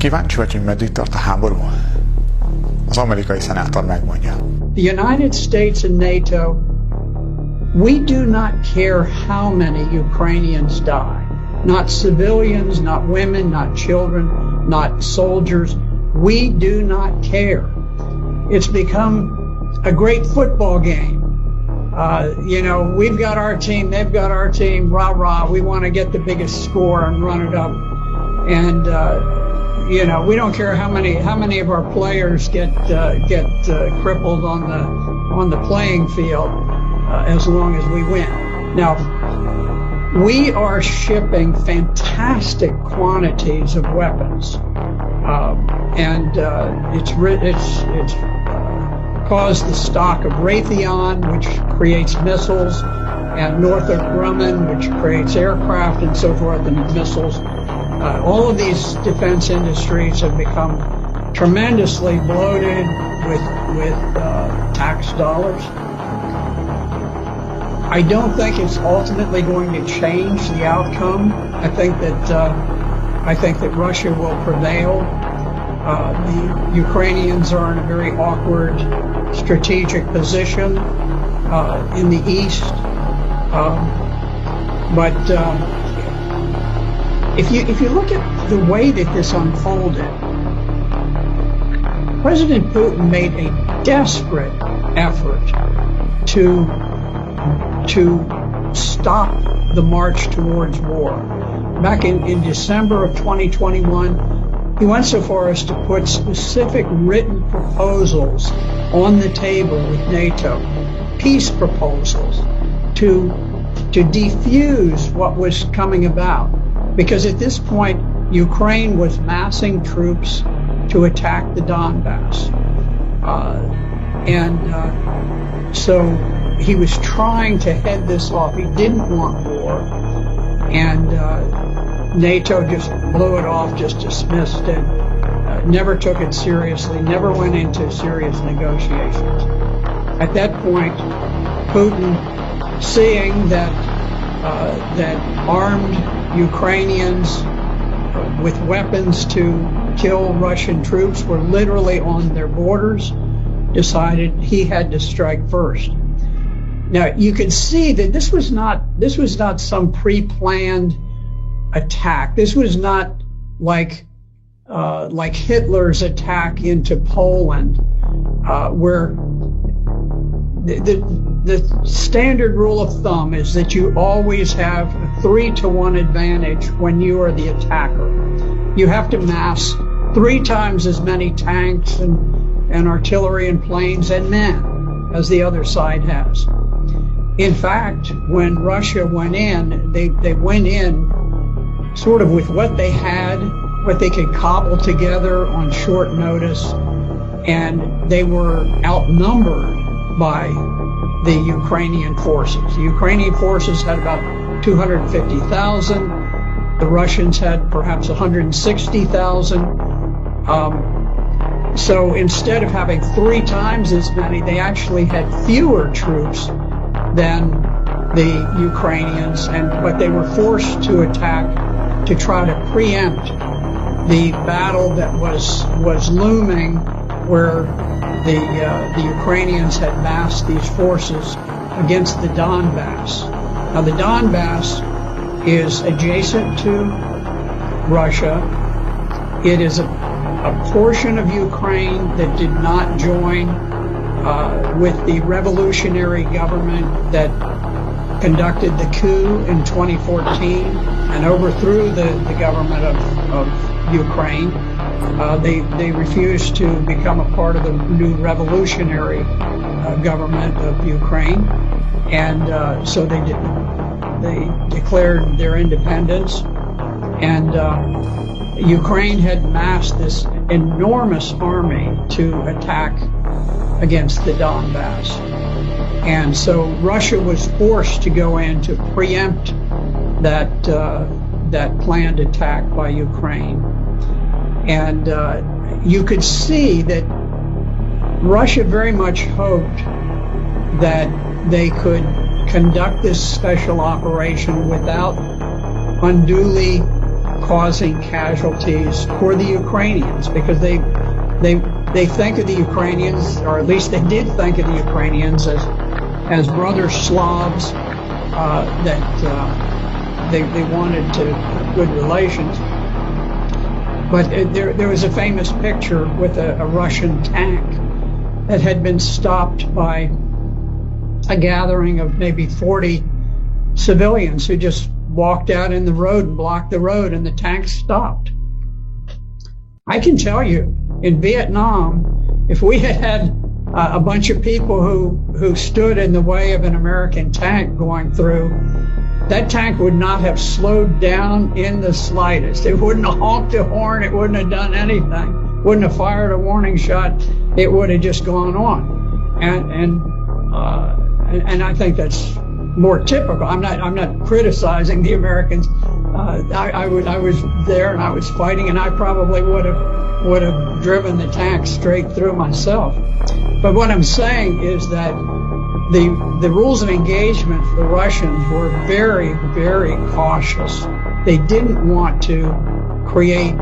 Kíváncsi vagy, hogy meddig tart a háború? Az amerikai szenátor megmondja. The United States and NATO, we do not care how many Ukrainians die. Not civilians, not women, not children, not soldiers. We do not care. It's become a great football game. We've got our team, they've got our team, rah, rah. We want to get the biggest score and run it up. And, we don't care how many of our players get crippled on the playing field, as long as we win. Now, we are shipping fantastic quantities of weapons, and it's caused the stock of Raytheon, which creates missiles, and Northrop Grumman, which creates aircraft and so forth, and missiles. All of these defense industries have become tremendously bloated with tax dollars. I don't think it's ultimately going to change the outcome. I think that Russia will prevail. The Ukrainians are in a very awkward strategic position in the east, but if you look at the way that this unfolded, President Putin made a desperate effort to stop the march towards war. Back in December of 2021, he went so far as to put specific written proposals on the table with NATO, peace proposals, to defuse what was coming about. Because at this point, Ukraine was massing troops to attack the Donbass. So he was trying to head this off. He didn't want war. And NATO just blew it off, just dismissed it, never took it seriously, never went into serious negotiations. At that point, Putin, seeing that armed Ukrainians with weapons to kill Russian troops were literally on their borders, decided he had to strike first. Now, you can see that this was not some pre-planned attack. This was not like Hitler's attack into Poland, where the standard rule of thumb is that you always have a 3-to-1 advantage when you are the attacker. You have to mass 3 times as many tanks and artillery and planes and men as the other side has. In fact, when Russia went in, they went in sort of with what they had, what they could cobble together on short notice, and they were outnumbered by the Ukrainian forces. The Ukrainian forces had about 250,000. The Russians had perhaps 160,000. So instead of having 3 times as many, they actually had fewer troops than the Ukrainians, but they were forced to attack to try to preempt the battle that was looming, where the Ukrainians had massed these forces against the Donbass. Now, the Donbass is adjacent to Russia. It is a portion of Ukraine that did not join with the revolutionary government that conducted the coup in 2014 and overthrew the government of Ukraine. They refused to become a part of the new revolutionary government of Ukraine, and so they declared their independence. And Ukraine had massed this enormous army to attack against the Donbass. And so Russia was forced to go in to preempt that planned attack by Ukraine. And you could see that Russia very much hoped that they could conduct this special operation without unduly causing casualties for the Ukrainians, because they think of the Ukrainians, or at least they did think of the Ukrainians as brother Slavs, that they wanted to have good relations. But there was a famous picture with a Russian tank that had been stopped by a gathering of maybe 40 civilians who just walked out in the road and blocked the road, and the tank stopped. I can tell you, in Vietnam, if we had had a bunch of people who stood in the way of an American tank going through, that tank would not have slowed down in the slightest. It wouldn't have honked a horn. It wouldn't have done anything. Wouldn't have fired a warning shot. It would have just gone on. And I think that's more typical. I'm not criticizing the Americans. I was there and I was fighting, and I probably would have driven the tank straight through myself. But what I'm saying is that the rules of engagement for the Russians were very, very cautious. They didn't want to create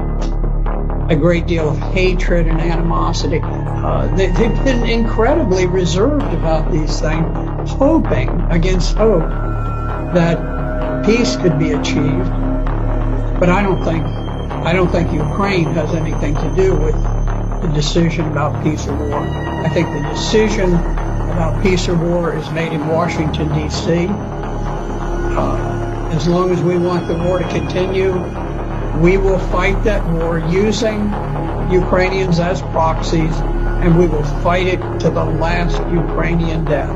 a great deal of hatred and animosity. They've been incredibly reserved about these things, hoping against hope that peace could be achieved. But I don't think Ukraine has anything to do with the decision about peace or war. I think the decision about peace or war is made in Washington, D.C. As long as we want the war to continue, we will fight that war using Ukrainians as proxies, and we will fight it to the last Ukrainian death.